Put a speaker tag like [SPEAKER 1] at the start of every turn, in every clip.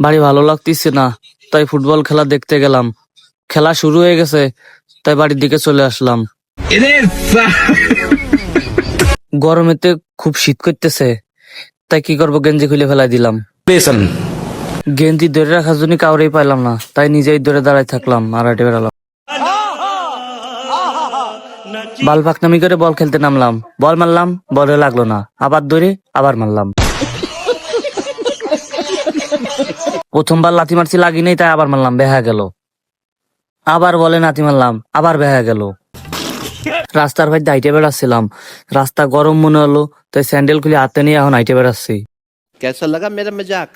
[SPEAKER 1] বাড়ি ভালো লাগতেছে না, তাই ফুটবল খেলা দেখতে গেলাম। খেলা শুরু হয়ে গেছে, তাই বাড়ির দিকে চলে আসলাম। গরমেতে খুব শীত করতেছে, তাই কি করবো, গেঞ্জি খুলে ফেলাই দিলাম। গেঞ্জি ধরে রাখার জন্য কাউরেই পাইলাম না, তাই নিজেই ধরে দাঁড়াই থাকলাম আর হেঁটে বেড়ালাম। বাল পাকনামি করে বল খেলতে নামলাম, বল মারলাম, বলে লাগলো না, আবার ধরে আবার মারলাম। প্রথমবার লাথি মারছি লাগি নাই, তাই আবার মারলাম, বেহা গেল। আবার বলে লাথি মারলাম, আবার বেহা গেল। রাস্তার ভাই হাইটে বেড়াচ্ছিলাম, রাস্তা গরম মনে হলো, তাই স্যান্ডেল খুলে হাতে নিয়ে এখন হাইটে বেড়াচ্ছি।
[SPEAKER 2] कैसा लगा मेरा मजाक?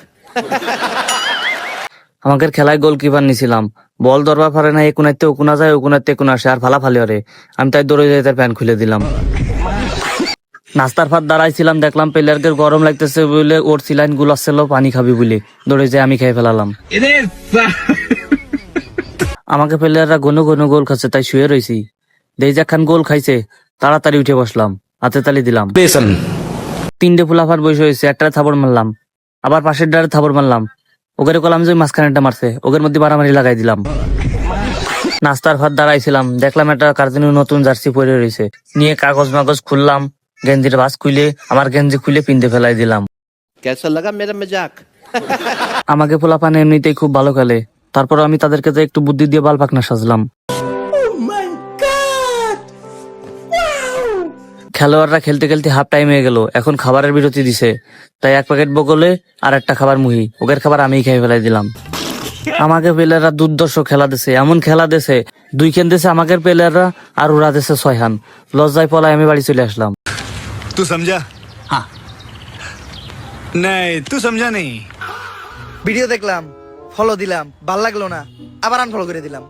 [SPEAKER 1] আমাদের খেলায় গোলকিপার নিছিলাম, বল ধরবা পারে না, একুনাইতে ওকুনা যায়, ওকুনাইতে একুনা আসে, আর ফালাফালি ওরে। আমি তাই দৌড়ে যাই, তার প্যান্ট খুলে দিলাম। নাস্তার ফাঁদ দাঁড়াইছিলাম, দেখলাম প্লেয়ারদের গরম লাগতেছে বলে ওর সিলাইন গুলাচ্ছিল পানি খাবি বলে, দৌড়ে যাই আমি খেয়ে ফেলালাম। আমাকে প্লেয়াররা ঘন ঘন গোল খাচ্ছে, তাই শুয়ে রয়েছি। দেই খান গোল খাইছে, তাড়াতাড়ি উঠে বসলাম, হাতে তালি দিলাম। তিনটে ফুলাফার বসে হয়েছে, একটা থাবড় মারলাম, আবার পাশের ডারে থাবড় মারলাম। ওদের কলাম যে মাঝখানেটা মারছে, ওদের মধ্যে মারামারি লাগাই দিলাম। নাস্তার ভাত দাঁড়াইছিলাম, দেখলাম একটা কার্জেনের নতুন জার্সি পরে রয়েছে, নিয়ে কাগজ মাগজ খুললাম, গেঞ্জির ভাঁজ খুলে আমার গেঞ্জি খুলে পিনতে ফেলাই দিলাম।
[SPEAKER 2] कैसा लगा मेरा मजाक?
[SPEAKER 1] আমাকে পোলাপান এমনিতেই খুব ভালো খেলে, তারপর আমি তাদেরকে যে একটু বুদ্ধি দিয়ে বাল পাকনা সাজলাম। খেলোয়াড়রা খেলতে খেলতে হাফ টাইম হয়ে গেল, এখন খাবারের বিরতি দিছে, তাই এক প্যাকেট বগলে আর একটা খাবার মুহি, ওদের খাবার আমি খেয়ে ফেলাই দিলাম। আমাকে প্লেয়াররা দুর্দর্শ খেলা দিছে, এমন খেলা দিছে, 2 খান দিছে আমাকে প্লেয়াররা, আর ওরা দিছে 6 খান। লজ্জায় পলায় আমি বাড়ি চলে আসলাম।
[SPEAKER 3] तू समझा? हाँ। नहीं, तू समझा नहीं।
[SPEAKER 4] ভিডিও দেখলাম, ফলো দিলাম, ভাল লাগলো না, আবার আনফলো করে দিলাম।